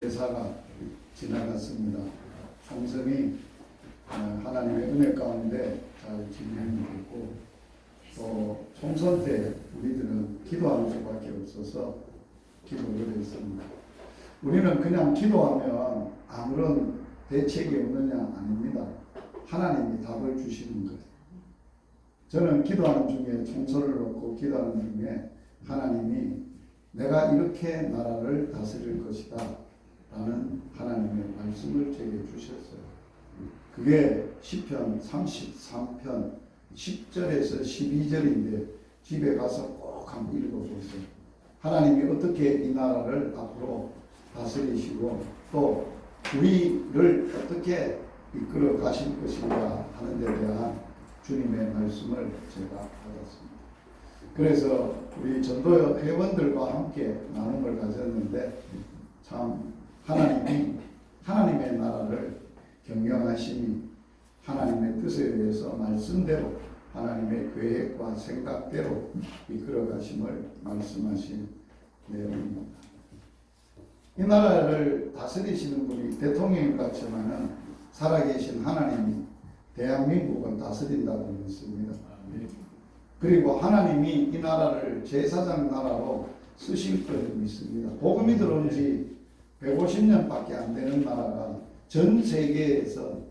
대사가 지나갔습니다. 총선이 하나님의 은혜 가운데 잘 진행됐고, 또 총선 때 우리들은 기도하는 수밖에 없어서 기도를 했습니다. 우리는 그냥 기도하면 아무런 대책이 없느냐? 아닙니다. 하나님이 답을 주시는 거예요. 저는 기도하는 중에, 총선을 놓고 기도하는 중에 하나님이 내가 이렇게 나라를 다스릴 것이다 라는 하나님의 말씀을 제게 주셨어요. 그게 시편 33편 10절에서 12절인데 집에 가서 꼭 한번 읽어보세요. 하나님이 어떻게 이 나라를 앞으로 다스리시고 또 우리를 어떻게 이끌어 가실 것인가 하는 데 대한 주님의 말씀을 제가 받았습니다. 그래서 우리 전도 회원들과 함께 나눔을 가졌는데, 참 하나님의 나라를 경영하심이 하나님의 뜻에 의해서 말씀대로 하나님의 계획과 생각대로 이끌어 가심을 말씀하신 내용입니다. 이 나라를 다스리시는 분이 대통령 같지만은 살아계신 하나님이 대한민국을 다스린다고 믿습니다. 그리고 하나님이 이 나라를 제사장 나라로 쓰실 것을 믿습니다. 복음이 들어온 지 150년밖에 안 되는 나라가 전 세계에서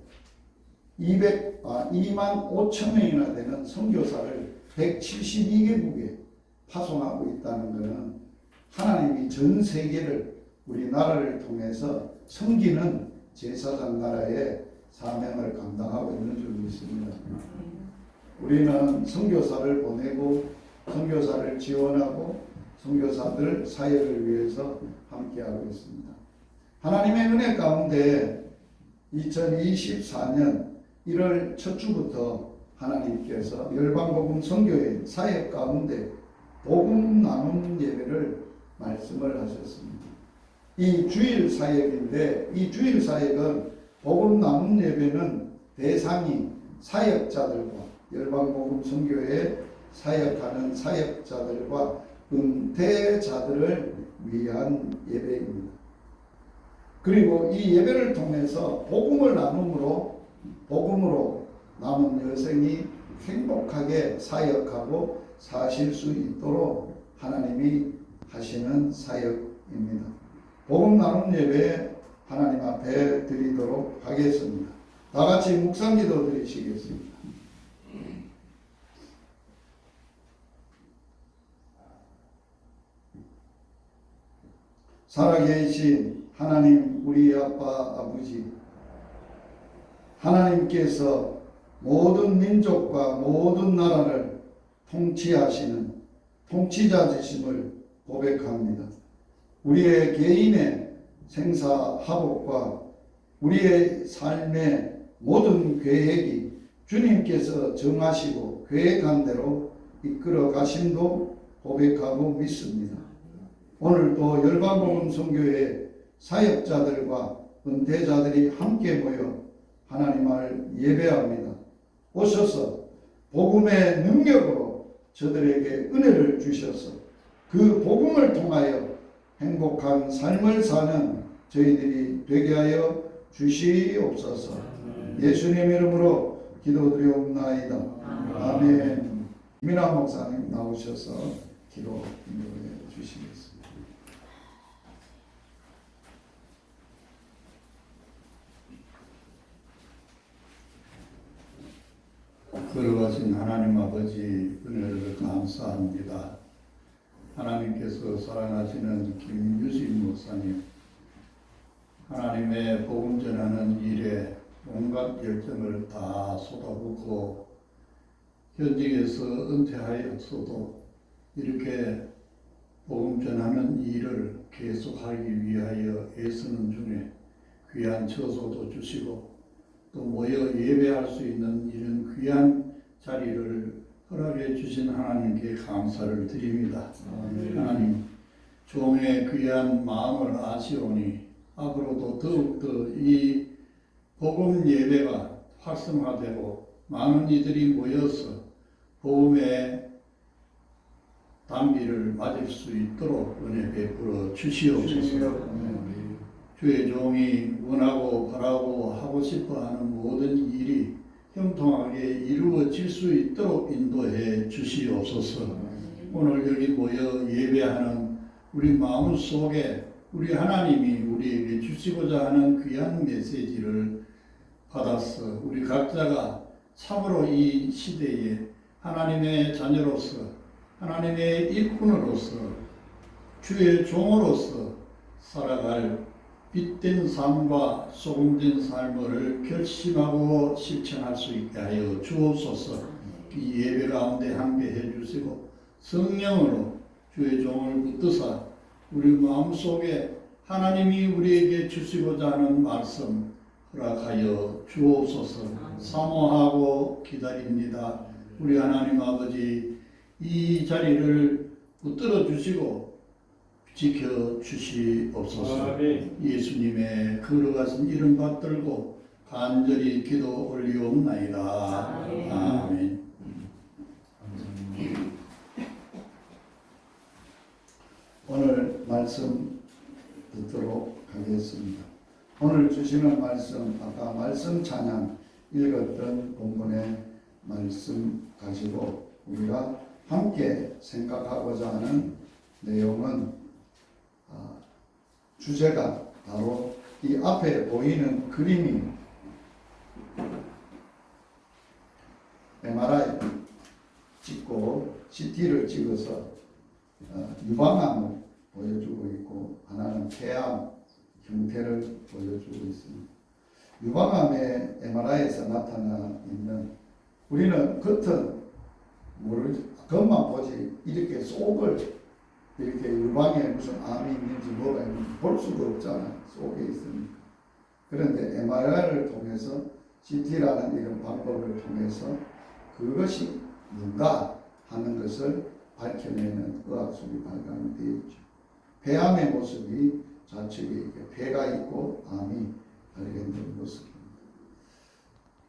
2만 5천 명이나 되는 선교사를 172개국에 파송하고 있다는 것은 하나님이 전 세계를 우리나라를 통해서 섬기는 제사장 나라의 사명을 감당하고 있는 줄 믿습니다. 우리는 선교사를 보내고 선교사를 지원하고 선교사들 사역을 위해서 함께하고 있습니다. 하나님의 은혜 가운데 2024년 1월 첫 주부터 하나님께서 열방복음 선교의 사역 가운데 복음 나눔 예배를 말씀을 하셨습니다. 이 주일 사역인데, 이 주일 사역은 복음 나눔 예배는 대상이 사역자들과 열방복음 선교에 사역하는 사역자들과 은퇴자들을 위한 예배입니다. 그리고 이 예배를 통해서 복음을 나눔으로 남은 여생이 행복하게 사역하고 사실 수 있도록 하나님이 하시는 사역입니다. 복음 나눔 예배 하나님 앞에 드리도록 하겠습니다. 다 같이 묵상기도 드리시겠습니다. 살아계신 하나님, 우리 아빠 아버지, 하나님께서 모든 민족과 모든 나라를 통치하시는 통치자이심을 고백합니다. 우리의 개인의 생사화복과 우리의 삶의 모든 계획이 주님께서 정하시고 계획한 대로 이끌어 가심도 고백하고 믿습니다. 오늘도 열방복음 선교회 사역자들과 은퇴자들이 함께 모여 하나님을 예배합니다. 오셔서 복음의 능력으로 저들에게 은혜를 주셔서 그 복음을 통하여 행복한 삶을 사는 저희들이 되게 하여 주시옵소서. 예수님 이름으로 기도드리옵나이다. 아멘. 김인환 목사님 나오셔서 기도 인도해 주시겠습니다. 걸어가신 하나님 아버지 은혜를 감사합니다. 하나님께서 사랑하시는 김유신 목사님, 하나님의 복음 전하는 일에 온갖 열정을 다 쏟아붓고 현직에서 은퇴하였어도 이렇게 복음 전하는 일을 계속하기 위하여 애쓰는 중에 귀한 처소도 주시고 또 모여 예배할 수 있는 이런 귀한 자리를 허락해 주신 하나님께 감사를 드립니다. 하나님, 종의 귀한 마음을 아시오니 앞으로도 더욱더 이 복음 예배가 활성화되고 많은 이들이 모여서 복음의 단비를 맞을 수 있도록 은혜 베풀어 주시옵소서. 주의 종이 원하고 바라고 하고 싶어하는 모든 일이 형통하게 이루어질 수 있도록 인도해 주시옵소서. 오늘 여기 모여 예배하는 우리 마음 속에 우리 하나님이 우리에게 주시고자 하는 귀한 메시지를 받아서 우리 각자가 참으로 이 시대에 하나님의 자녀로서 하나님의 일꾼으로서 주의 종으로서 살아갈 빛된 삶과 소금된 삶을 결심하고 실천할 수 있게 하여 주옵소서. 이 예배 가운데 함께해 주시고 성령으로 주의 종을 붙드사 우리 마음속에 하나님이 우리에게 주시고자 하는 말씀 허락하여 주옵소서. 사모하고 기다립니다. 우리 하나님 아버지, 이 자리를 붙들어 주시고 지켜 주시옵소서. 예수님의 걸어가신 이름 받들고 간절히 기도 올리옵나이다. 아멘. 오늘 말씀 듣도록 하겠습니다. 오늘 주시는 말씀, 아까 말씀 찬양 읽었던 본문의 말씀 가지고 우리가 함께 생각하고자 하는 내용은 주제가 바로 이 앞에 보이는 그림이 MRI 찍고 CT를 찍어서 유방암을 보여주고 있고 하나는 폐암 형태를 보여주고 있습니다. 유방암의 MRI에서 나타나 있는 우리는 겉은 겉만 보지 이렇게 속을 이렇게 유방에 무슨 암이 있는지 뭐가 있는지 볼 수가 없잖아요. 속에 있으니까. 그런데 MRI를 통해서 CT라는 이런 방법을 통해서 그것이 뭔가 하는 것을 밝혀내는 의학술이 발견이 되어 있죠. 폐암의 모습이 좌측에 이렇게 폐가 있고 암이 발견된 모습입니다.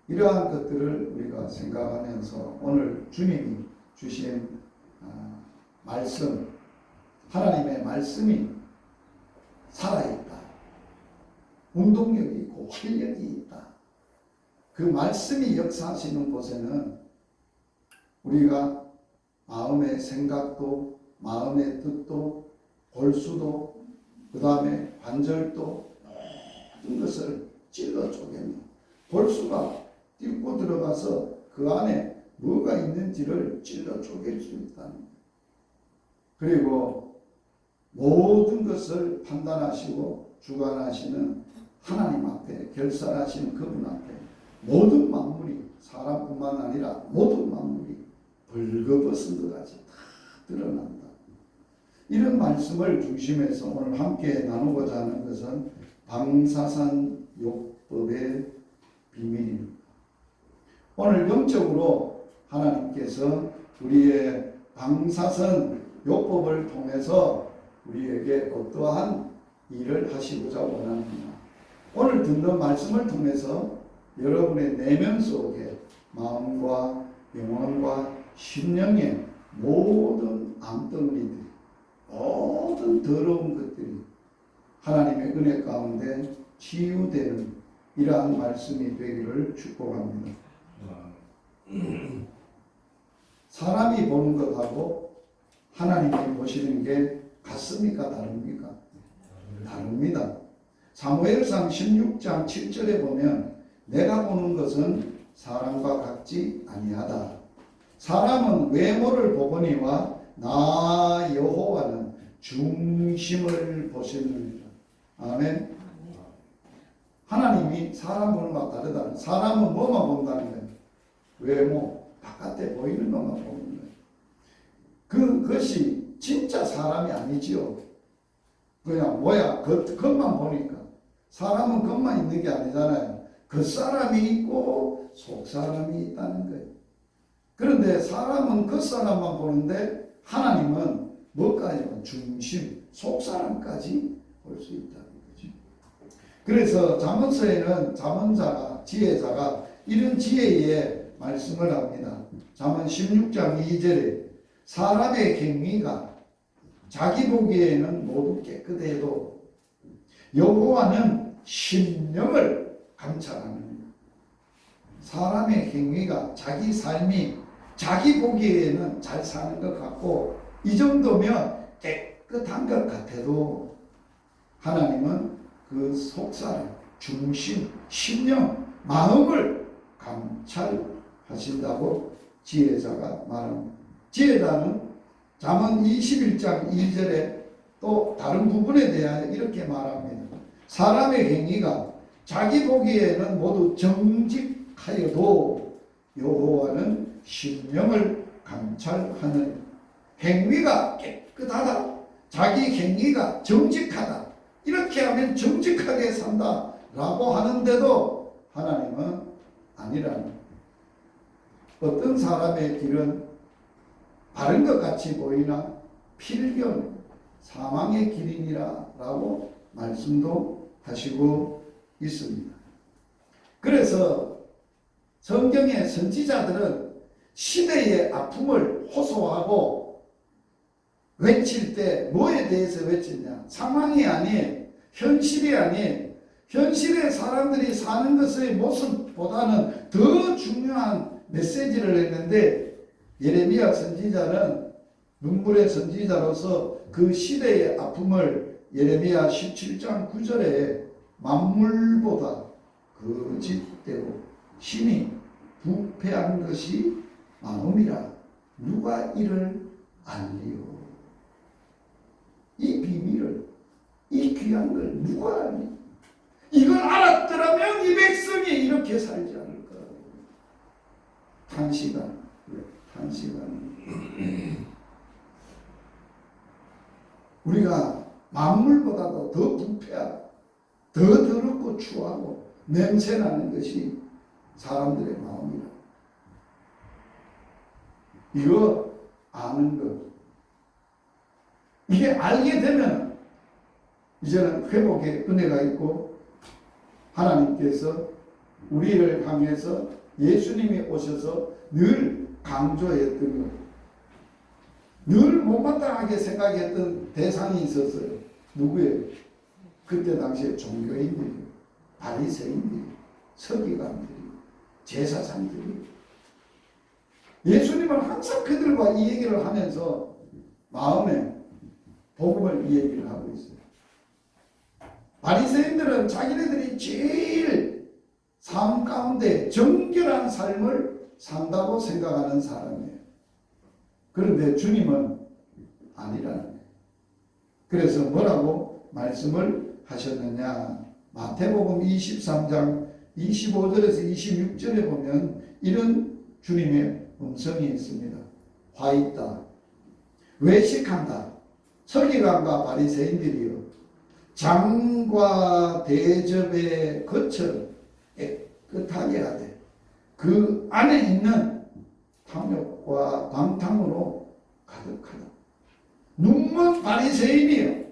이러한 것들을 우리가 생각하면서 오늘 주님이 주신 말씀, 하나님의 말씀이 살아있다. 운동력이 있고 활력이 있다. 그 말씀이 역사하시는 곳에는 우리가 마음의 생각도 마음의 뜻도 골수도 그 다음에 관절도 모든 것을 찔러 쪼개는 골수가 뚫고 들어가서 그 안에 뭐가 있는지를 찔러 쪼갤 수 있다는 거예요. 그리고 모든 것을 판단하시고 주관하시는 하나님 앞에 결산하시는 그분 앞에 모든 만물이 사람뿐만 아니라 모든 만물이 벌거벗은 것 같이 다 드러난다. 이런 말씀을 중심에서 오늘 함께 나누고자 하는 것은 방사선 요법의 비밀입니다. 오늘 영적으로 하나님께서 우리의 방사선 요법을 통해서 우리에게 어떠한 일을 하시고자 원합니다. 오늘 듣는 말씀을 통해서 여러분의 내면 속에 마음과 영혼과 심령의 모든 암덩어리들, 모든 더러운 것들이 하나님의 은혜 가운데 치유되는 이러한 말씀이 되기를 축복합니다. 사람이 보는 것하고 하나님이 보시는 게 같습니까? 다릅니까? 다릅니다. 사무엘상 16장 7절에 보면 내가 보는 것은 사람과 같지 아니하다. 사람은 외모를 보거니와 나 여호와는 중심을 보시느니라. 아멘. 하나님이 사람 보는 것과 다르다. 사람은 뭐만 본다는 거예요? 외모, 바깥에 보이는 것만 보는 거예요. 그것이 진짜 사람이 아니지요. 그냥 뭐야 겉만 보니까. 사람은 겉만 있는 게 아니잖아요. 겉사람이 있고 속사람이 있다는 거예요. 그런데 사람은 겉사람만 보는데 하나님은 뭐까지 중심, 속사람까지 볼 수 있다는 거죠. 그래서 잠언서에는 잠언자가 지혜자가 이런 지혜의 말씀을 합니다. 잠언 16장 2절에 사람의 행위가 자기 보기에는 모두 깨끗해도 여호와는 심령을 감찰하느니라. 사람의 행위가 자기 삶이 자기 보기에는 잘 사는 것 같고 이 정도면 깨끗한 것 같아도 하나님은 그 속사람, 중심, 심령, 마음을 감찰하신다고 지혜자가 말합니다. 지혜자는 잠언 21장 2절에 또 다른 부분에 대하여 이렇게 말합니다. 사람의 행위가 자기 보기에는 모두 정직하여도 여호와는 심령을 감찰하는 행위가 깨끗하다. 자기 행위가 정직하다. 이렇게 하면 정직하게 산다라고 하는데도 하나님은 아니라는 거예요. 어떤 사람의 길은 바른 것 같이 보이나 필경 사망의 길이니라라고 말씀도 하시고 있습니다. 그래서 성경의 선지자들은 시대의 아픔을 호소하고 외칠 때 뭐에 대해서 외치냐? 상황이 아닌 현실이 아닌 현실의 사람들이 사는 것의 모습보다는 더 중요한 메시지를 했는데 예레미야 선지자는 눈물의 선지자로서 그 시대의 아픔을 예레미야 17장 9절에 만물보다 거짓되고 심히 부패한 것이 마음이라 누가 이를 알리요. 이 비밀을, 이 귀한 걸 누가 알리? 이걸 알았더라면 이 백성이 이렇게 살지 않을 거라고. 단시간 우리가 만물보다도 더 부패하고 더 더럽고 추하고 냄새나는 것이 사람들의 마음이라. 이거 아는 것. 이게 알게 되면 이제는 회복의 은혜가 있고 하나님께서 우리를 향해서 예수님이 오셔서 늘 강조했던 것, 늘 못마땅하게 생각했던 대상이 있었어요. 누구예요? 그때 당시에 종교인들이, 바리새인들이, 서기관들이, 제사장들이. 예수님은 항상 그들과 이 얘기를 하면서 마음에 복음을 이 얘기를 하고 있어요. 바리새인들은 자기네들이 제일 삶 가운데 정결한 삶을 산다고 생각하는 사람이에요. 그런데 주님은 아니라는 거예요. 그래서 뭐라고 말씀을 하셨느냐? 마태복음 23장 25절에서 26절에 보면 이런 주님의 음성이 있습니다. 화 있다. 외식한다. 서기관과 바리새인들이요. 장과 대접의 겉을 깨끗하게 하되 그 안에 있는 탐욕과 방탕으로 가득하다. 눈먼 바리새인이요.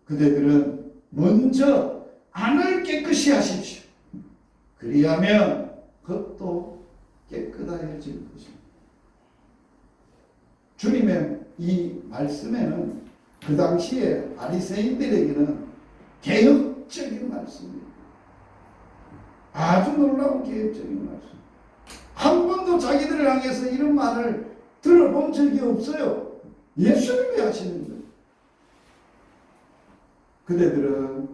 그대들은 먼저 안을 깨끗이 하십시오. 그리하면 겉도 깨끗해질 것입니다. 주님의 이 말씀에는 그 당시에 바리새인들에게는 개혁적인 말씀입니다. 아주 놀라운 개혁적인 말씀. 한 번도 자기들을 향해서 이런 말을 들어본 적이 없어요. 예수님이 하시는 거예요. 그대들은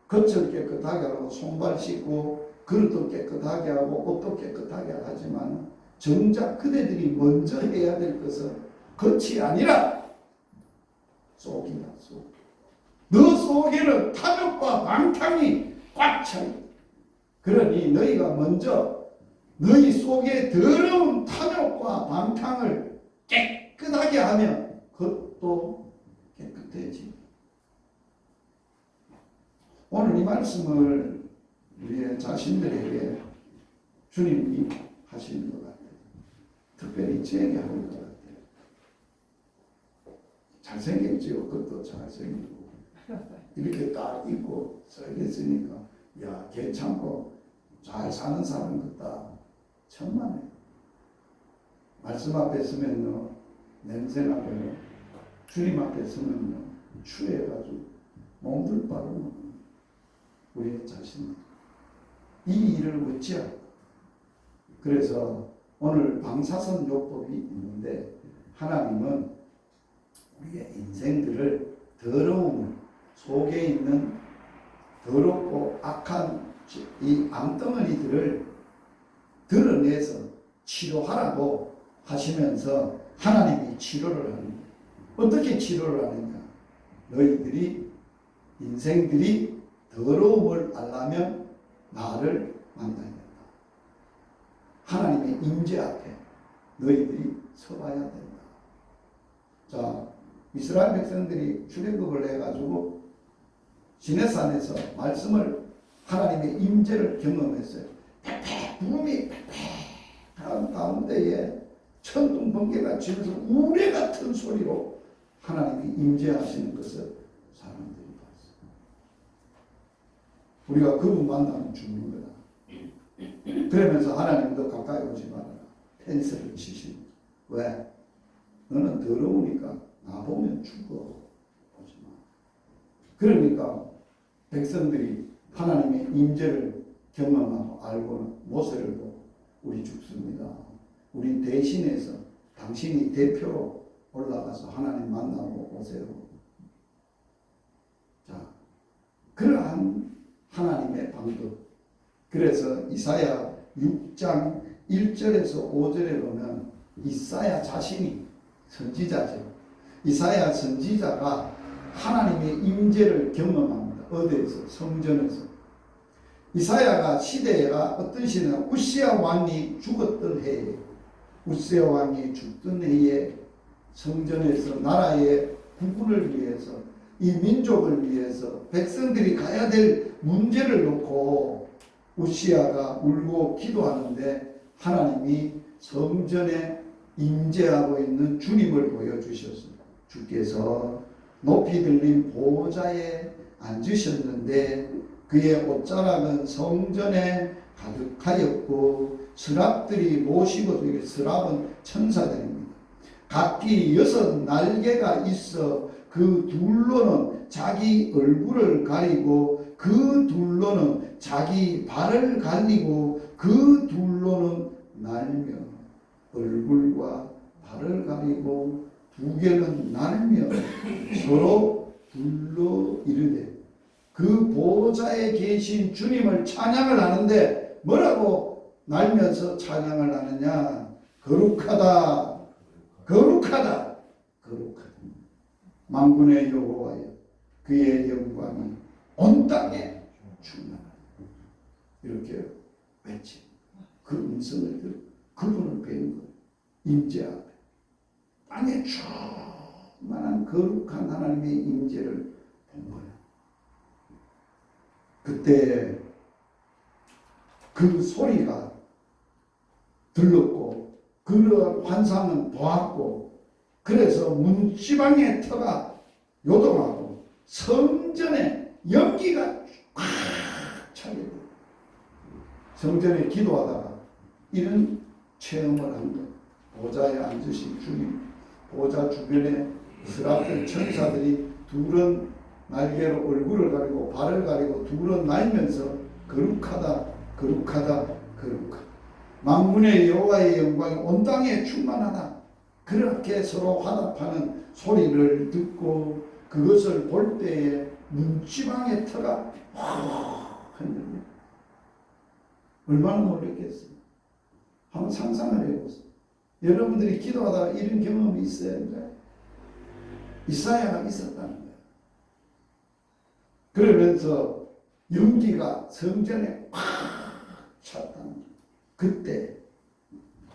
겉을 깨끗하게 하고 손발 씻고 그릇도 깨끗하게 하고 옷도 깨끗하게 하지만 정작 그대들이 먼저 해야 될 것은 겉이 아니라 속이다. 속. 너 속에는 탐욕과 방탕이 꽉 차 있다. 그러니 너희가 먼저 너희 속에 더러운 탐욕과 방탕을 깨끗하게 하면 겉도 깨끗해집니다. 오늘 이 말씀을 우리의 자신들에게 주님이 하시는 것 같아요. 특별히 제게 하는 것 같아요. 잘생겼지요. 그것도 잘생기고 이렇게 딱 입고 썰겠으니까 야 괜찮고 잘 사는 사람 같다. 천만에 말씀 앞에 서면요 냄새나고요. 주님 앞에 서면요 추해가지고 몸둘 바로 우리 자신 이 일을 어찌할까? 그래서 오늘 방사선 요법이 있는데 하나님은 우리의 인생들을 더러움 속에 있는 더럽고 악한 이 암덩어리들을 드러내서 치료하라고 하시면서 하나님이 치료를 하는 거예요. 어떻게 치료를 하느냐? 너희들이 인생들이 더러움을 알려면 나를 만나야 된다. 하나님의 임재 앞에 너희들이 서봐야 된다. 자, 이스라엘 백성들이 출애굽을 해가지고 시내산에서 말씀을 하나님의 임재를 경험했어요. 팩팩 구름이 팩팩한 가운데에 천둥 번개가 치면서 우레 같은 소리로 하나님이 임재하시는 것을 사람들이 봤어요. 우리가 그분 만나면 죽는 거다. 그러면서 하나님도 가까이 오지 말아라. 펜스를 치시는. 왜? 너는 더러우니까 나보면 죽어. 오지 마. 그러니까 백성들이 하나님의 임재를 경험하고 알고는 모세를 보고 우리 죽습니다. 우리 대신해서 당신이 대표로 올라가서 하나님 만나고 오세요. 자, 그러한 하나님의 방법. 그래서 이사야 6장 1절에서 5절에 보면 이사야 자신이 선지자죠. 이사야 선지자가 하나님의 임재를 경험합니다. 어디에서? 성전에서. 이사야가 시대가 어떤 시대냐? 우시야 왕이 죽었던 해에, 우시야 왕이 죽던 해에 성전에서 나라의 구분을 위해서, 이 민족을 위해서 백성들이 가야 될 문제를 놓고 우시야가 울고 기도하는데 하나님이 성전에 임재하고 있는 주님을 보여주셨습니다. 주께서 높이 들린 보좌에 앉으셨는데 그의 옷자락은 성전에 가득하였고 스랍들이 모시고, 스랍은 천사들입니다. 각기 6 날개가 있어 그 둘로는 자기 얼굴을 가리고 그 둘로는 자기 발을 가리고 그 둘로는 날며, 얼굴과 발을 가리고 두 개는 날며 서로 불러 이르되 그 보좌에 계신 주님을 찬양을 하는데 뭐라고 날면서 찬양을 하느냐? 거룩하다, 거룩하다, 거룩하다. 만군의 여호와여, 그의 영광이 온 땅에 충만하다. 이렇게 외치 그 음성을 듣고 그분을 뵌 거예요. 임재 앞에 땅에 충만한 거룩한 하나님의 임재를 본 거예요. 그때 그 소리가 들렸고 그 환상은 보았고, 그래서 문지방의 터가 요동하고 성전에 연기가 꽉 차게 돼요. 성전에 기도하다가 이런 체험을 한 거예요. 보좌에 앉으신 주님, 보좌 주변에 스랍들 천사들이 둘은 날개로 얼굴을 가리고 발을 가리고 둘은 날면서 거룩하다, 거룩하다, 거룩하다. 만군의 여호와의 영광이 온 땅에 충만하다. 그렇게 서로 화답하는 소리를 듣고 그것을 볼 때에 문지방의 터가 확 흔들려. 얼마나 놀랐겠어요. 한번 상상을 해보세요. 여러분들이 기도하다가 이런 경험이 있어야 돼요. 이사야가 있었다는 거예요. 그러면서 연기가 성전에 확 찼다는 거예요. 그때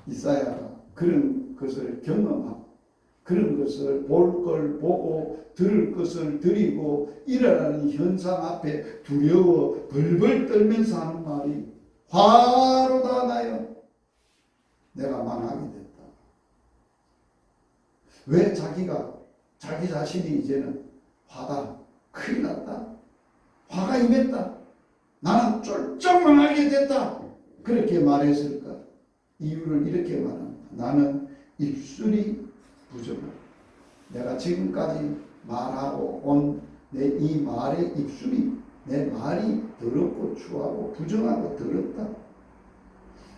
이사야가 그런 것을 경험하고 그런 것을 볼 걸 보고 들을 것을 들이고 일어나는 현상 앞에 두려워 벌벌 떨면서 하는 말이 화로다 나여 내가 망하게 됐다. 왜 자기 자신이 이제는 화다, 큰일 났다, 화가 임했다, 나는 쫄쩍 망하게 됐다, 그렇게 말했을까? 이유를 이렇게 말합니다. 나는 입술이 부족하다. 내가 지금까지 말하고 온 내 이 말의 입술이 내 말이 더럽고 추하고 부정하고 더럽다.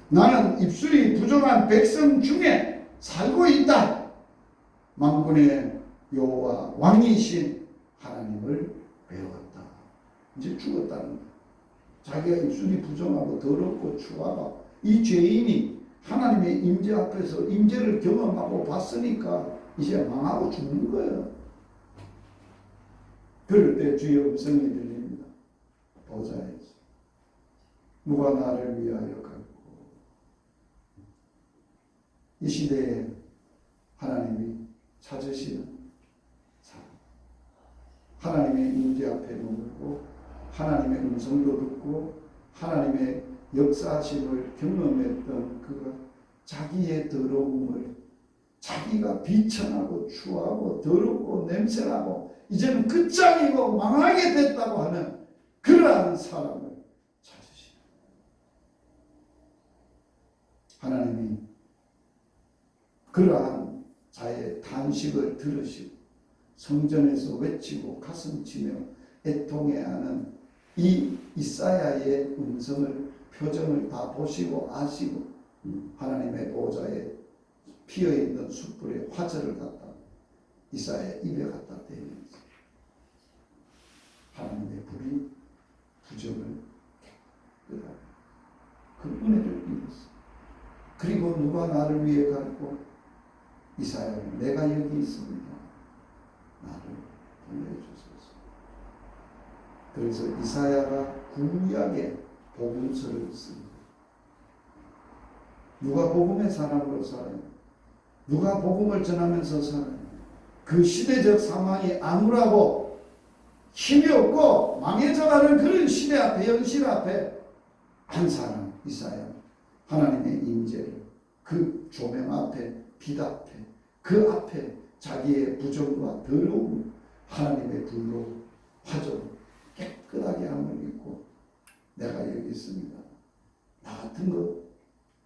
나는 입술이 부정한 백성 중에 살고 있다. 만군의 여호와 왕이신 하나님을 배웠다. 이제 죽었다는 거야. 자기가 입술이 부정하고 더럽고 추하고 이 죄인이 하나님의 임재 앞에서 임재를 경험하고 봤으니까 이제 망하고 죽는 거예요. 그럴 때 주의 음성이 들립니다. 보좌에서 누가 나를 위하여 갔고. 이 시대에 하나님이 찾으시는 사람, 하나님의 임재 앞에 머물고 하나님의 음성도 듣고 하나님의 역사심을 경험했던 그가 자기의 더러움을, 자기가 비천하고 추하고 더럽고 냄새나고 이제는 끝장이고 망하게 됐다고 하는 그러한 사람을 찾으시는 하나님이 그러한 자의 탄식을 들으시고 성전에서 외치고 가슴치며 애통해하는 이 이사야의 음성을, 표정을 다 보시고 아시고 하나님의 보좌에 피어있는 숯불에 화절을 갖다 이사야의 입에 갖다 대면서 하나님의 불이 부정을 깨끗하게 그 은혜를 입었어. 그리고 누가 나를 위해 갔고 이사야는 내가 여기 있습니다. 나를 보내주소서. 그래서 이사야가 구약의 복음서를 씁니다. 누가 복음의 사람으로 살아요? 누가 복음을 전하면서 살아요? 그 시대적 상황이 암울하고 힘이 없고 망해져가는 그런 시대 앞에, 현실 앞에 한 사람, 이사야, 하나님의 임재를 그 조명 앞에, 빛 앞에, 그 앞에 자기의 부정과 더러움 하나님의 불로 화조 깨끗하게 함을 입고 내가 여기 있습니다. 나 같은 거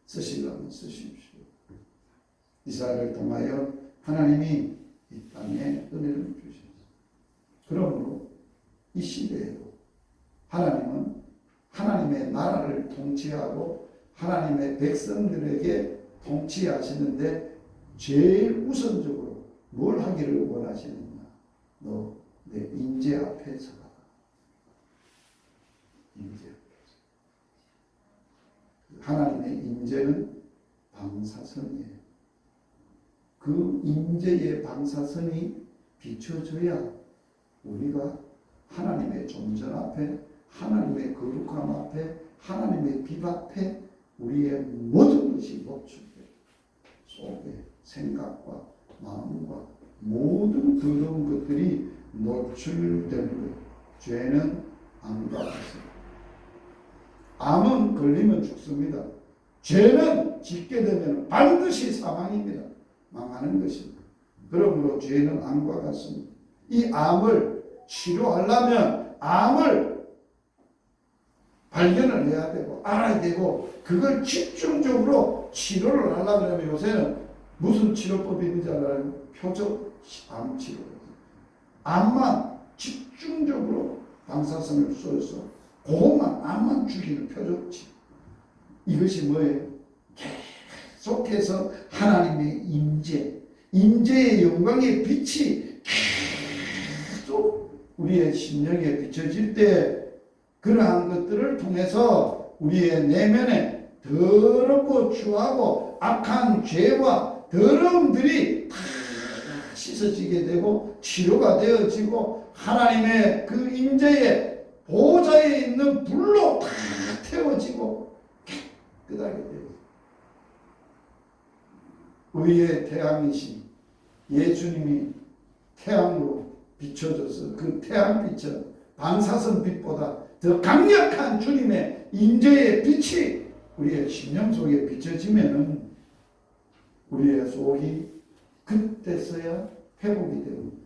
쓰시려면 쓰십시오. 이사야를 통하여 하나님이 이 땅에 은혜를 주셨습니다. 그러므로 이 시대에도 하나님은 하나님의 나라를 통치하고 하나님의 백성들에게 통치하시는데 제일 우선적으로 뭘 하기를 원하시느냐? 너 내 임재 앞에 서라. 임재 앞에서. 하나님의 임재는 방사선이에요. 그 임재의 방사선이 비춰져야 우리가 하나님의 존전 앞에, 하나님의 거룩함 앞에, 하나님의 빛 앞에 우리의 모든 것이 노출돼. 속에 생각과 마음과 모든 더러운 것들이 노출되는 거예요. 죄는 암과 같습니다. 암은 걸리면 죽습니다. 죄는 짓게 되면 반드시 사망입니다. 망하는 것입니다. 그러므로 죄는 암과 같습니다. 이 암을 치료하려면 암을 발견을 해야 되고 알아야 되고 그걸 집중적으로 치료를 하려고 하면 요새는 무슨 치료법이 있는지 알아요? 표적 암 치료. 암만 집중적으로 방사선을 쏘여서 그것만 암만 죽이는 표적 치료. 이것이 뭐예요? 계속해서 하나님의 임재, 임재의 영광의 빛이 계속 우리의 심령에 비춰질 때 그러한 것들을 통해서 우리의 내면에 더럽고 추하고 악한 죄와 더러움들이 다 씻어지게 되고 치료가 되어지고 하나님의 그 임재의 보좌에 있는 불로 다 태워지고 깨끗하게 돼요. 우리의 태양이신 예수님이 태양으로 비춰져서 그 태양빛은 방사선 빛보다 더 강력한 주님의 임재의 빛이 우리의 심령 속에 비춰지면은 우리의 속이 그때서야 회복이 됩니다.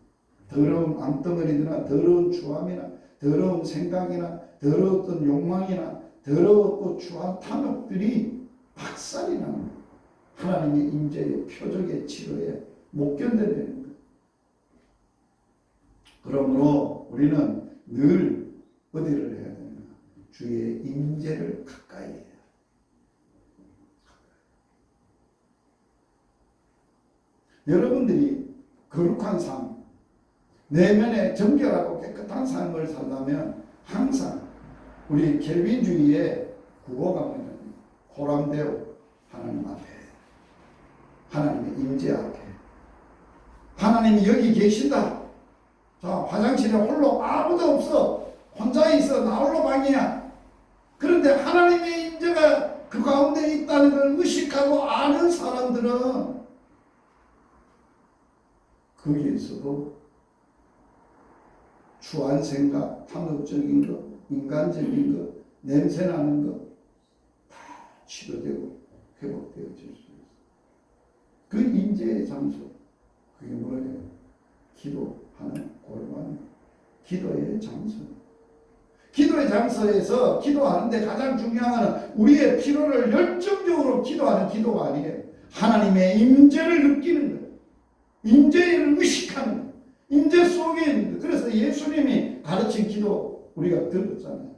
더러운 암덩어리나 더러운 추함이나 더러운 생각이나 더러웠던 욕망이나 더러웠고 추한 탐욕들이 박살이 나는 거예요. 하나님의 임재의 표적의 치료에 못 견뎌내는 거예요. 그러므로 우리는 늘 어디를 해야 되나? 주의 임재를 가까이 해야 돼. 여러분들이 거룩한 삶, 내면에 정결하고 깨끗한 삶을 살려면 항상 우리 켈빈주의의 구호가 뭐냐면 호람되어 하나님 앞에, 하나님의 임재 앞에, 하나님이 여기 계신다. 자, 화장실에 홀로 아무도 없어. 혼자 있어. 나 홀로 방이야. 그런데 하나님의 임재가 그 가운데 있다는 걸 의식하고 아는 사람들은 거기에서도 추한 생각, 탐욕적인 것, 인간적인 것, 냄새나는 것 다 치료되고 회복되어질 수 있어요. 그 임재의 장소, 그게 뭐예요? 기도하는 골반, 기도의 장소. 기도의 장소에서 기도하는데 가장 중요한 것은 우리의 필요를 열정적으로 기도하는 기도가 아니에요. 하나님의 임재를 느끼는 거예요. 임재를 의식하는 거예요. 임재 속에 있는 거예요. 그래서 예수님이 가르친 기도 우리가 들었잖아요.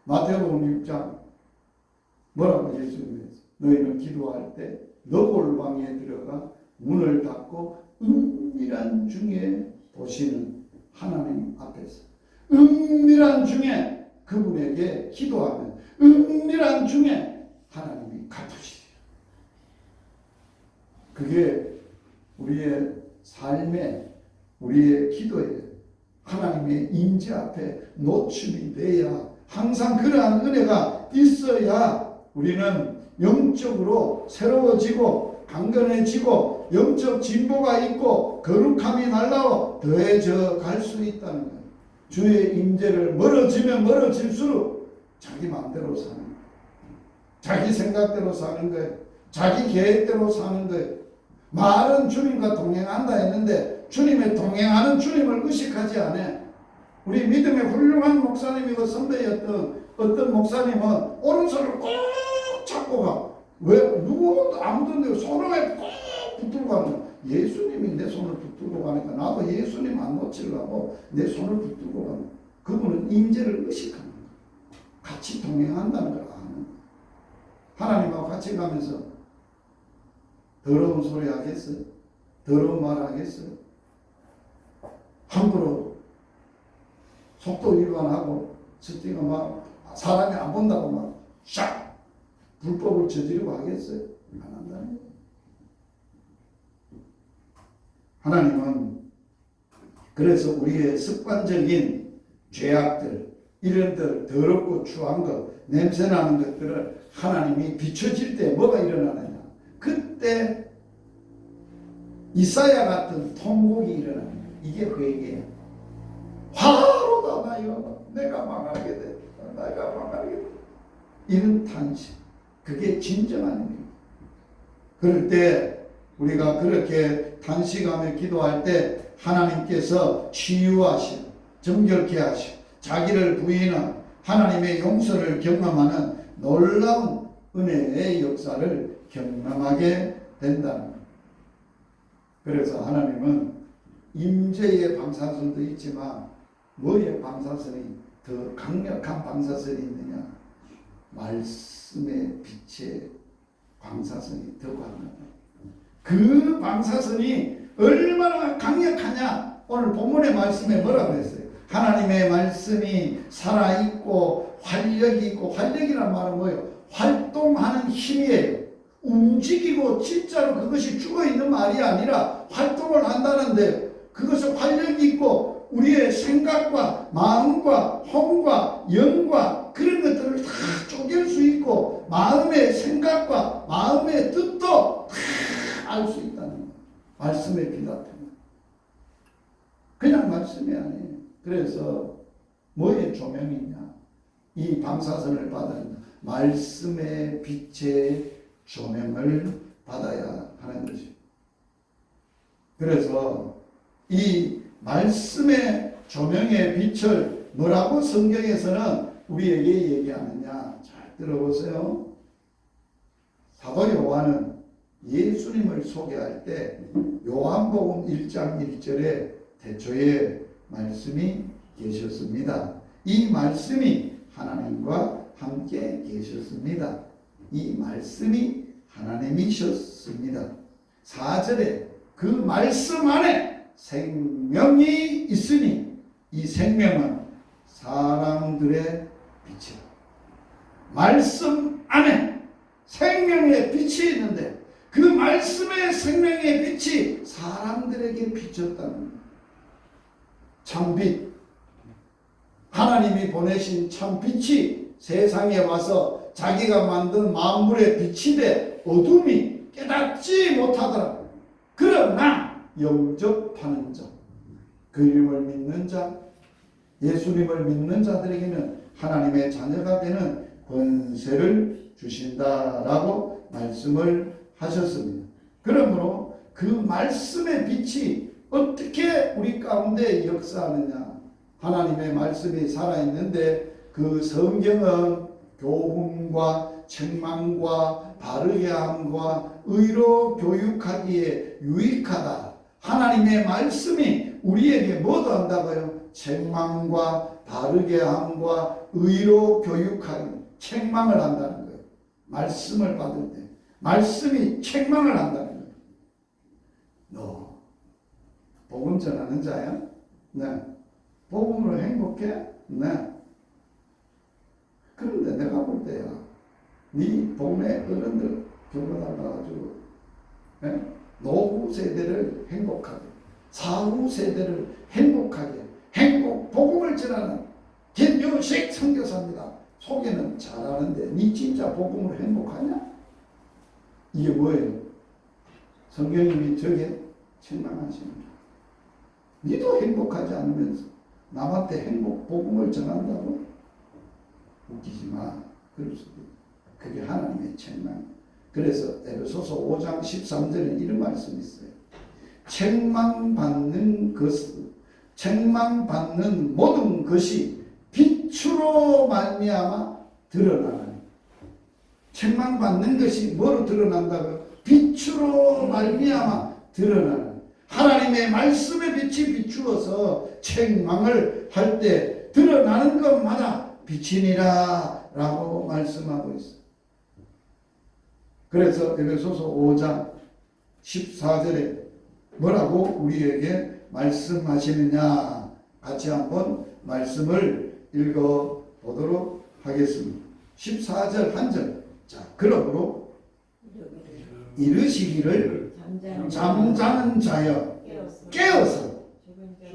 마태복음 6장 뭐라고 예수님이 했어요? 너희는 기도할 때 너골 방에 들어가 문을 닫고 은밀한 중에 보시는 하나님 앞에서 은밀한 중에 그분에게 기도하면 은밀한 중에 하나님이 갚으시리라. 그게 우리의 삶에, 우리의 기도에 하나님의 임재 앞에 노출이 돼야, 항상 그러한 은혜가 있어야 우리는 영적으로 새로워지고 강건해지고 영적 진보가 있고 거룩함이 날라와 더해져 갈 수 있다는 거예요. 주의 임재를 멀어지면 멀어질수록 자기 마음대로 사는 거예요. 자기 생각대로 사는 거예요. 자기 계획대로 사는 거예요. 말은 주님과 동행한다 했는데 주님의 동행하는 주님을 의식하지 않아. 우리 믿음의 훌륭한 목사님이고 선배였던 어떤 목사님은 오른손을 꼭 잡고 가. 왜? 누구도 아무도 손을 꼭 붙들고 가는 거야. 예수님이 내 손을 붙들고 가니까 나도 예수님 안 놓치려고 내 손을 붙들고 가는 거야. 그분은 임재를 의식하는 거야. 같이 동행한다는 걸 아는 거야. 하나님하고 같이 가면서 더러운 소리 하겠어요? 더러운 말 하겠어요? 함부로 속도 위반하고 스티가 막 사람이 안 본다고 막 샥 불법을 저지르고 하겠어요? 안 한다는 거예요. 하나님은 그래서 우리의 습관적인 죄악들, 이런들 더럽고 추한 것, 냄새나는 것들을 하나님이 비춰질 때 뭐가 일어나느냐? 그때 이사야 같은 통곡이 일어나는 거예요. 이게 회개야. 화로다 나여 내가 망하게 됐다. 내가 망하게 됐다. 이런 탄식. 그게 진정한 의미. 그럴 때 우리가 그렇게 탄식하며 기도할 때 하나님께서 치유하시고 정결케 하시고 자기를 부인한 하나님의 용서를 경험하는 놀라운 은혜의 역사를 경험하게 된다는 것. 그래서 하나님은 임재의 방사선도 있지만 뭐의 방사선이 더 강력한 방사선이 있느냐? 말씀의 빛의 방사선이 더 강력합니다. 그 방사선이 얼마나 강력하냐? 오늘 본문의 말씀에 뭐라고 했어요? 하나님의 말씀이 살아있고 활력이 있고, 활력이란 말은 뭐예요? 활동하는 힘이에요. 움직이고 진짜로 그것이 죽어있는 말이 아니라 활동을 한다는데, 그것은 활력이 있고 우리의 생각과 마음과 혼과 영과 그런 것들을 다 쪼갤 수 있고 마음의 생각과 마음의 뜻도 다 알 수 있다는 거예요. 말씀의 비답입니다. 그냥 말씀이 아니에요. 그래서 뭐의 조명이냐? 이 방사선을 받은 말씀의 빛의 조명을 받아야 하는 것이죠. 그래서 이 말씀의 조명의 빛을 뭐라고 성경에서는 우리에게 얘기하느냐? 잘 들어보세요. 사도 요한은 예수님을 소개할 때 요한복음 1장 1절에 태초에 말씀이 계셨습니다. 이 말씀이 하나님과 함께 계셨습니다. 이 말씀이 하나님이셨습니다. 4절에 그 말씀 안에 생명이 있으니 이 생명은 사람들의 빛이라. 말씀 안에 생명의 빛이 있는데 그 말씀의 생명의 빛이 사람들에게 비쳤다는 거예요. 참빛, 하나님이 보내신 참빛이 세상에 와서 자기가 만든 만물의 빛이 돼 어둠이 깨닫지 못하더라. 그러나 영접하는 자, 그 이름을 믿는 자, 예수님을 믿는 자들에게는 하나님의 자녀가 되는 권세를 주신다라고 말씀을 하셨습니다. 그러므로 그 말씀의 빛이 어떻게 우리 가운데 역사하느냐. 하나님의 말씀이 살아있는데 그 성경은 교훈과 책망과 바르게 함과 의로 교육하기에 유익하다. 하나님의 말씀이 우리에게 뭐도 한다고요? 책망과 바르게 함과 의로 교육하기, 책망을 한다는 거예요. 말씀을 받을 때 말씀이 책망을 한다는 거예요. 너 복음 전하는 자야? 네. 복음으로 행복해? 네. 그런데 내가 볼 때야, 네 동네 어른들 교회다 가가지고 노후 세대를 행복하게, 사후 세대를 행복하게, 행복 복음을 전하는 김유식 선교사입니다. 소개는 잘하는데 네 진짜 복음으로 행복하냐? 이게 뭐예요? 성경님이 저게 책망하시는 거예요. 니도 행복하지 않으면서 남한테 행복 복음을 전한다고? 웃기지 마. 그럴 수도 있고. 그게 하나님의 책망. 그래서 에베소서 5장 13절에 이런 말씀이 있어요. 책망받는 모든 것이 빛으로 말미암아 드러나나니. 책망받는 것이 뭐로 드러난다고요? 빛으로 말미암아 드러나나니. 하나님의 말씀의 빛이 비추어서 책망을 할 때 드러나는 것마다 빛이니라 라고 말씀하고 있어요. 그래서 에베소서 5장 14절에 뭐라고 우리에게 말씀하시느냐, 같이 한번 말씀을 읽어보도록 하겠습니다. 14절 한 절. 자, 그러므로 이르시기를 잠자는 자여 깨어서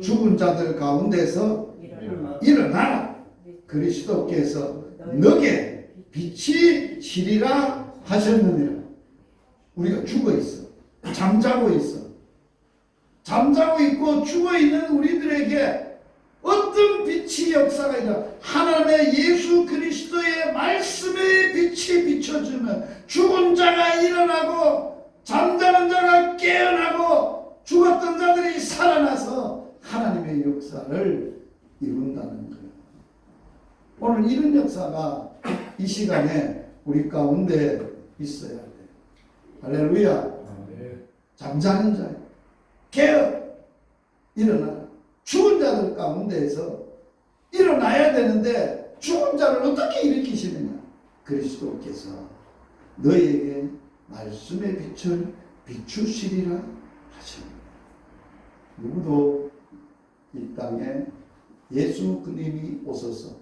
죽은 자들 가운데서 일어나라. 그리스도께서 너게 빛이 시리라 하셨느니라. 우리가 죽어 있어. 잠자고 있어. 잠자고 있고 죽어 있는 우리들에게 어떤 빛이 역사가 있다. 하나님의 예수 그리스도의 말씀의 빛이 비춰주면 죽은 자가 일어나고 잠자는 자가 깨어나고 죽었던 자들이 살아나서 하나님의 역사를 이룬다는 거예요. 오늘 이런 역사가 이 시간에 우리 가운데 있어야 돼요. 할렐루야. 잠자는 자 깨어 일어나라. 죽은 자들 가운데에서 일어나야 되는데 죽은 자를 어떻게 일으키시느냐. 그리스도께서 너에게 말씀의 빛을 비추시리라 하십니다. 누구도 이 땅에 예수 그님이 오셔서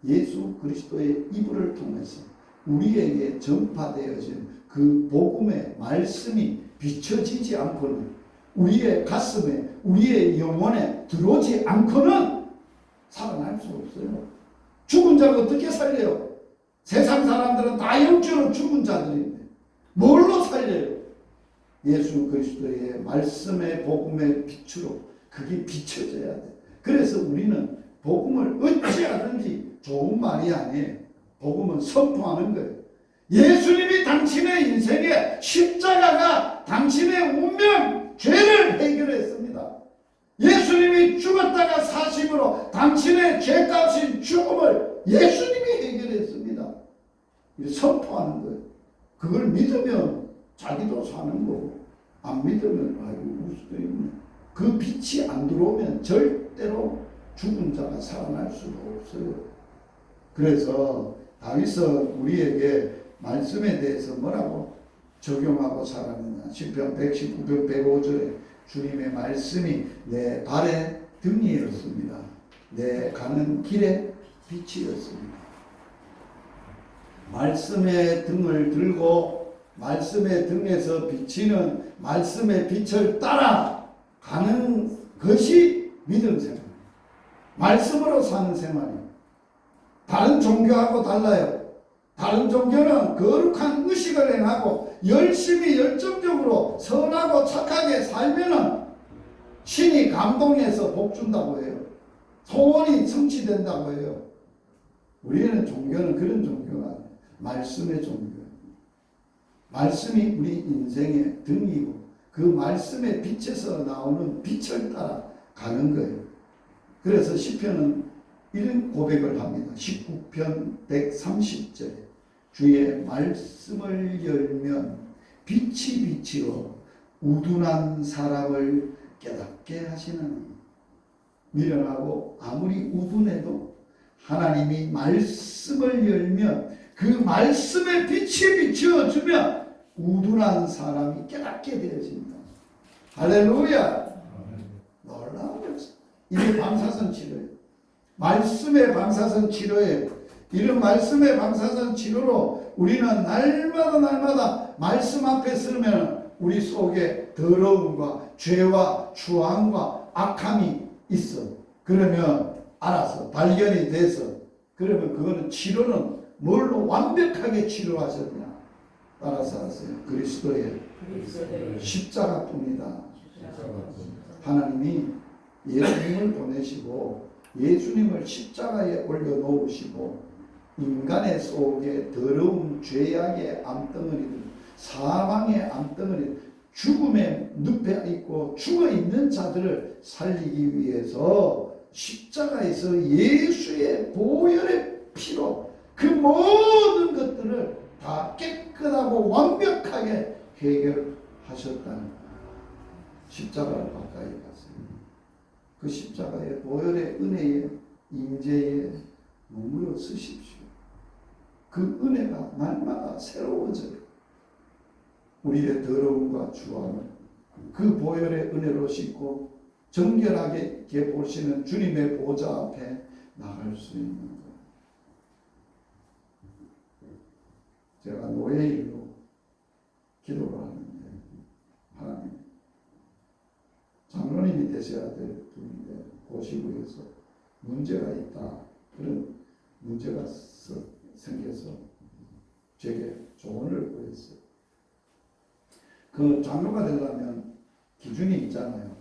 예수 그리스도의 이불을 통해서 우리에게 전파되어진 그 복음의 말씀이 비춰지지 않고는 우리의 가슴에 우리의 영혼에 들어오지 않고는 살아날 수 없어요. 죽은 자를 어떻게 살려요? 세상 사람들은 다 영적으로 죽은 자들인데 뭘로 살려요? 예수 그리스도의 말씀의 복음의 빛으로 그게 비춰져야 돼. 그래서 우리는 복음을 어찌하든지 좋은 말이 아니에요. 복음은 선포하는 거예요. 예수님이 당신의 인생에 십자가가 당신의 운명, 죄를 해결했습니다. 예수님이 죽었다가 사심으로 당신의 죄값인 죽음을 예수님이 해결했습니다. 이렇게 선포하는 거예요. 그걸 믿으면 자기도 사는 거고 안 믿으면 아이고 울 수도 있네. 그 빛이 안 들어오면 절대로 죽은 자가 살아날 수도 없어요. 그래서 다윗은 우리에게 말씀에 대해서 뭐라고 적용하고 살았느냐. 시편 119편 105절에 주님의 말씀이 내 발의 등이었습니다. 내 가는 길의 빛이었습니다. 말씀의 등을 들고 말씀의 등에서 비치는 말씀의 빛을 따라 가는 것이 믿음 생활. 말씀으로 사는 생활이에요. 다른 종교하고 달라요. 다른 종교는 거룩한 의식을 행하고 열심히 열정적으로 선하고 착하게 살면은 신이 감동해서 복 준다고 해요. 소원이 성취된다고 해요. 우리는 종교는 그런 종교가 아니에요. 말씀의 종교예요. 말씀이 우리 인생의 등이고 그 말씀의 빛에서 나오는 빛을 따라 가는 거예요. 그래서 시편은 이런 고백을 합니다. 19편 130절에 주의 말씀을 열면 빛이 비치어 우둔한 사람을 깨닫게 하시는. 미련하고 아무리 우둔해도 하나님이 말씀을 열면 그 말씀의 빛이 비추어주면 우둔한 사람이 깨닫게 되어집니다. 할렐루야. 놀라운 역사. 이게 방사선 치료예요. 말씀의 방사선 치료예요. 이런 말씀의 방사선 치료로 우리는 날마다 말씀 앞에 서면 우리 속에 더러움과 죄와 추함과 악함이 있어. 그러면 알아서 발견이 돼서 그러면 그거는 치료는 뭘로 완벽하게 치료하셨냐? 따라서 하세요. 그리스도의 십자가뿐이다. 하나님이 예수님을 보내시고 예수님을 십자가에 올려놓으시고 인간의 속에 더러운 죄악의 암덩어리들, 사망의 암덩어리, 죽음의 늪에 있고 죽어있는 자들을 살리기 위해서 십자가에서 예수의 보혈의 피로 그 모든 것들을 다 깨끗하고 완벽하게 해결하셨다는 십자가를 가까이 갔어요. 그 십자가의 보혈의 은혜에 임재에 머물러 쓰십시오. 그 은혜가 날마다 새로워져요. 우리의 더러움과 추함을 그 보혈의 은혜로 씻고 정결하게 보시는 주님의 보좌 앞에 나갈 수 있는 것. 제가 노예일로 기도를 하는데 하나님 장로님이 되셔야 될 분인데 고시부에서 문제가 있다. 그런 문제가 생겨서 제게 조언을 구했어요. 그 장로가 되려면 기준이 있잖아요.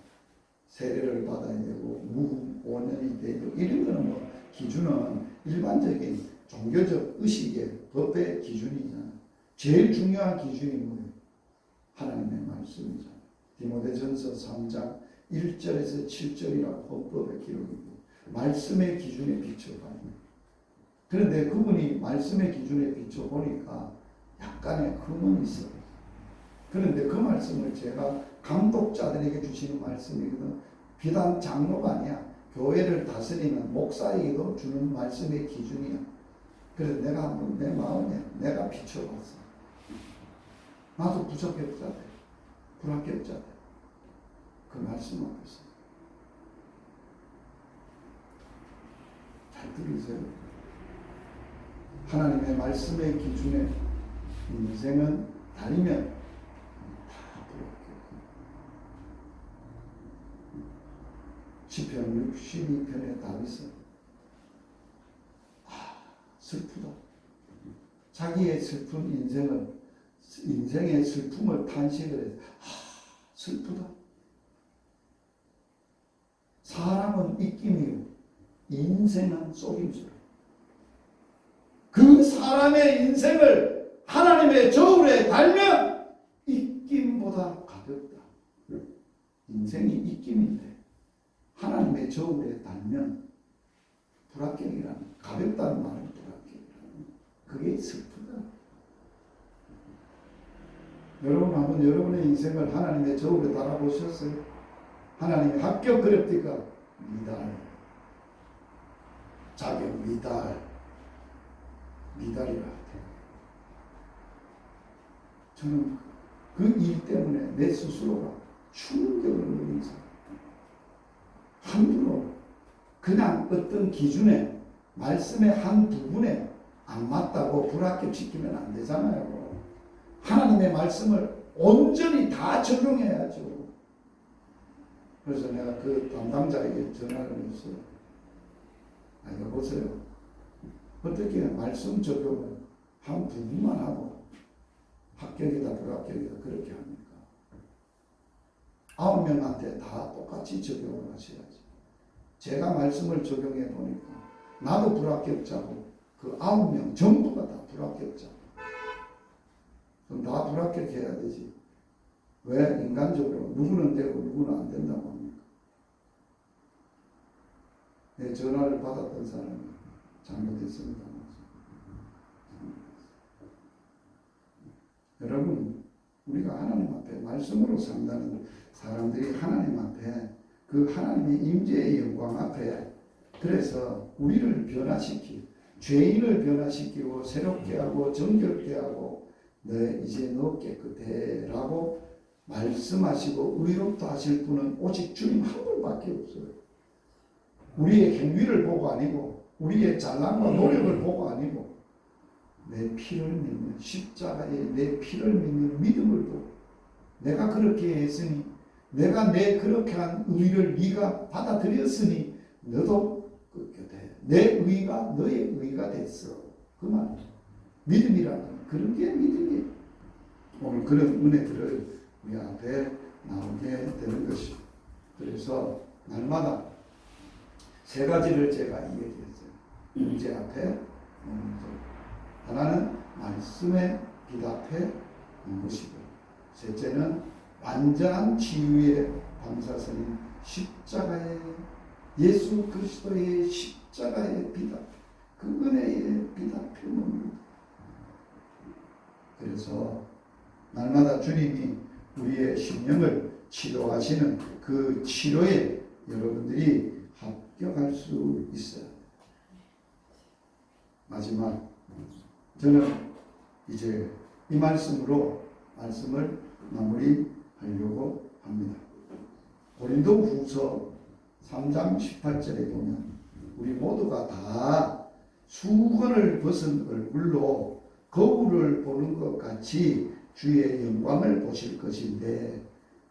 세례를 받아야 되고 무금 5년이 되고 이런 거는 뭐 기준은 일반적인 종교적 의식의 법의 기준이잖아요. 제일 중요한 기준이 뭐예요? 하나님의 말씀이잖아요. 디모데전서 3장 1절에서 7절이라고 헌법의 기록이고 말씀의 기준에 비춰가는. 그런데 그분이 말씀의 기준에 비춰보니까 약간의 흠은 있어요. 그런데 그 말씀을 제가 감독자들에게 주시는 말씀이거든. 비단 장로가 아니야. 교회를 다스리는 목사에게도 주는 말씀의 기준이야. 그래서 내가 한번 내 마음에 내가 비춰봤어. 나도 부적격자 돼. 불합격자 돼. 그 말씀 앞에서. 잘 들으세요. 하나님의 말씀의 기준에 인생은 다르면 다 불합격. 시편 62편의 다윗은 슬프다. 자기의 슬픈 인생의 슬픔을 탄식을 해서 슬프다. 사람은 입김이요 인생은 속임수다. 그 사람의 인생을 하나님의 저울에 달면 입김보다 가볍다. 인생이 입김인데 하나님의 저울에 달면 불합격이라는, 가볍다는 말은 불합격이라는, 그게 슬프다. 여러분 한번 여러분의 인생을 하나님의 저울에 달아보셨어요? 하나님이 합격 그랬니까 미달, 자격 미달이라 하대. 저는 그 일 때문에 내 스스로가 충격을 먹는 사람. 함부로 그냥 어떤 기준에 말씀의 한 부분에 안 맞다고 불합격시키면 안 되잖아요. 하나님의 말씀을 온전히 다 적용해야죠. 그래서 내가 그 담당자에게 전화를 했어요. 여보세요. 어떻게 말씀 적용을 한 부분만 하고 합격이다 불합격이다 그렇게 합니까? 9명한테 다 똑같이 적용을 하셔야지. 제가 말씀을 적용해 보니까 나도 불합격자고 그 9명 전부가 다 불합격자. 그럼 다 불합격해야 되지. 왜 인간적으로 누구는 되고 누구는 안 된다고 합니까? 내 전화를 받았던 사람이 잘못했습니다. 여러분, 우리가 하나님 앞에 말씀으로 산다는 사람들이 하나님 앞에 그 하나님의 임재의 영광 앞에 그래서 우리를 변화시키 죄인을 변화시키고 새롭게 하고 정결케 하고 너 이제 너 깨끗해 라고 말씀하시고 의롭다 하실 분은 오직 주님 한 분밖에 없어요. 우리의 행위를 보고 아니고 우리의 잘남과 노력을 보고 아니고 내 피를 믿는 십자가에 내 피를 믿는 믿음을 보고 내가 그렇게 했으니 내가 내 그렇게 한 의를 네가 받아들였으니 너도 그렇게 돼. 내 의가 너의 의가 됐어. 그 말. 믿음이라는 그런 게 믿음이에요. 오늘 그런 은혜들을 우리 앞에 나오게 되는 것이죠. 그래서 날마다 세 가지를 제가 이야기했어요. 문제 앞에 하나는 말씀에 기답해 묻으시고 셋째는 완전한 치유의 방사선인 십자가의 예수 그리스도의 십자가의 비답 그 은혜의 비답해 묻는 그래서 날마다 주님이 우리의 심령을 치료하시는 그 치료에 여러분들이 합격할 수 있어요. 마지막 저는 이제 이 말씀으로 말씀을 마무리하려고 합니다. 고린도후서 3장 18절에 보면 우리 모두가 다 수건을 벗은 얼굴로 거울을 보는 것 같이 주의 영광을 보실 것인데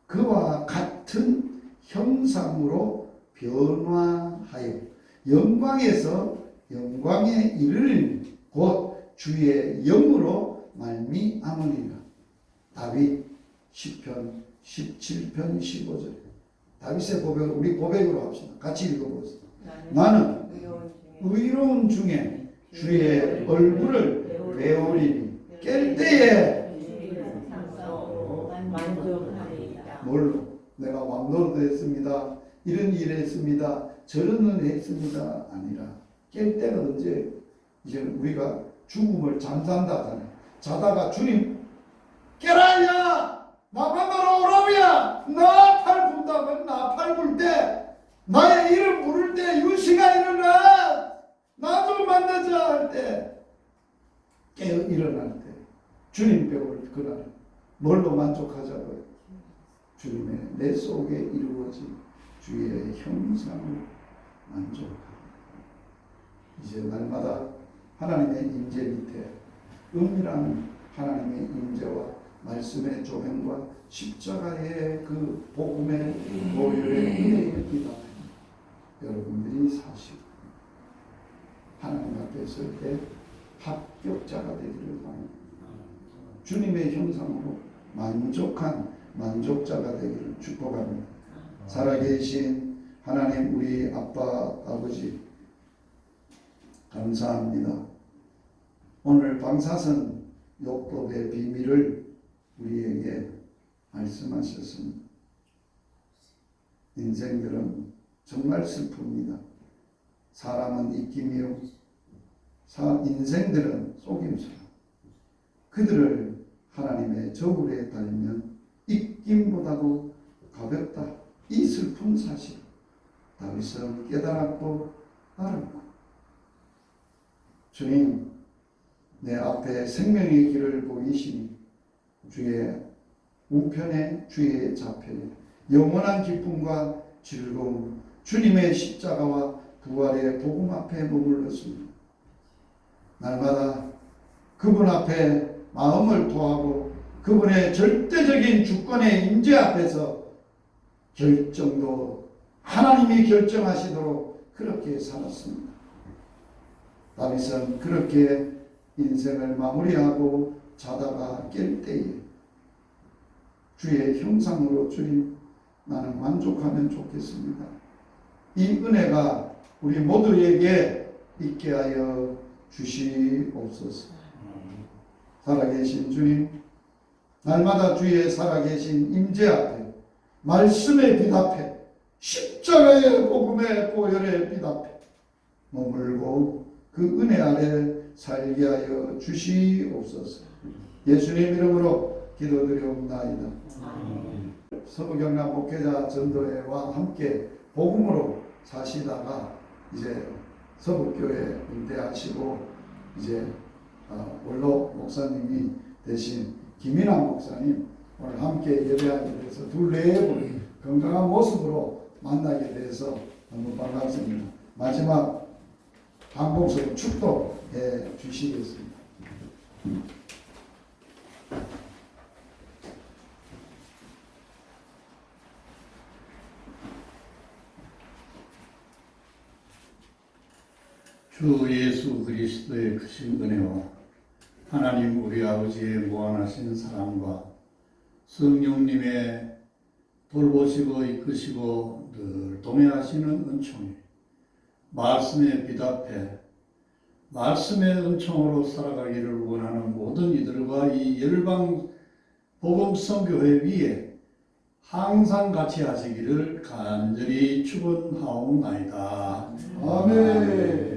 그와 같은 형상으로 변화하여 영광에서 영광에 이르는 곧 주의 영으로 말미암으리라. 다윗 시편 17편 15절. 다윗의 고백을 우리 고백으로 합시다. 같이 읽어보세요. 나는 의로운 중에 주의 얼굴을 배우리니 깰 때에 뭘로? 내가 왕노릇 했습니다. 이런 일을 했습니다. 저런 일을 했습니다. 아니라 깰 때가 언제? 이제 우리가 죽음을 잠산다 하잖아요. 자다가 주님 깨라야 나만으로 오라면 나팔 분다면 나팔 불 때 나의 이름 부를 때 유시가 일어나 나 좀 만나자 할 때 깨어 일어날 때 주님 배울 그날 뭘로 만족하자고요? 주님의 내 속에 이루어진 주의 형상을 만족합니다. 이제 날마다 하나님의 임재 밑에 은밀한 하나님의 임재와 말씀의 조명과 십자가의 그 복음의 보혈의 은혜의 기다 여러분들이 사시고 하나님 앞에 설 때 합격자가 되기를 바랍니다. 주님의 형상으로 만족한 만족자가 되기를 축복합니다. 살아계신 하나님 우리 아빠 아버지 감사합니다. 오늘 방사선 요법의 비밀을 우리에게 말씀하셨습니다. 인생들은 정말 슬픕니다. 사람은 입김이요 인생들은 속임수라. 그들을 하나님의 저울에 달면 입김보다도 가볍다. 이 슬픈 사실 다윗은 깨달았고 알았고 주님, 내 앞에 생명의 길을 보이시니 주의 우편에 주의 좌편에 영원한 기쁨과 즐거움, 주님의 십자가와 부활의 복음 앞에 머물렀습니다. 날마다 그분 앞에 마음을 토하고 그분의 절대적인 주권의 임재 앞에서 결정도 하나님이 결정하시도록 그렇게 살았습니다. 다윗은 그렇게 인생을 마무리하고 자다가 깰 때에 주의 형상으로 주님, 나는 만족하면 좋겠습니다. 이 은혜가 우리 모두에게 있게 하여 주시옵소서. 살아계신 주님, 날마다 주의 살아계신 임재 앞에, 말씀의 빛 앞에, 십자가의 복음의 보혈의 빛 앞에 머물고 그 은혜 아래 살게 하여 주시옵소서. 예수님 이름으로 기도드리옵나이다. 서부경남 목회자 전도회와 함께 복음으로 사시다가 이제 서북교회 은퇴하시고 이제 원로 목사님이 되신 김인환 목사님 오늘 함께 예배하게 돼서 둘레의 건강한 모습으로 만나게 돼서 너무 반갑습니다. 마지막 방법으로 축도해 주시겠습니다. 주 예수 그리스도의 크신 은혜와 하나님 우리 아버지의 무한하신 사랑과 성령님의 돌보시고 이끄시고 늘 동행하시는 은총이 말씀의 빛 앞에 말씀의 은총으로 살아가기를 원하는 모든 이들과 이 열방 복음 선교회 위에 항상 같이 하시기를 간절히 축원하옵나이다. 아멘.